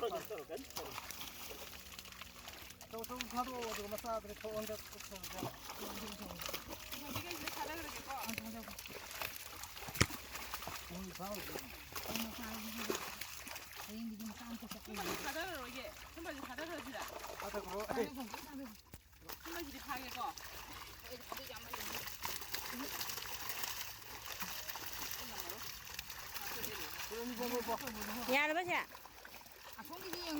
떨어져 kan. Tahu satu tu masa ada tu onda tu tu. 이게 이제 자라 그러겠고. Ini tahu. Ini 좀 깜짝 신발이 자라로 이게 신발이 자라서지라. Ada kau. 신발이 가게고. Ya, apa sih? Aku gini yang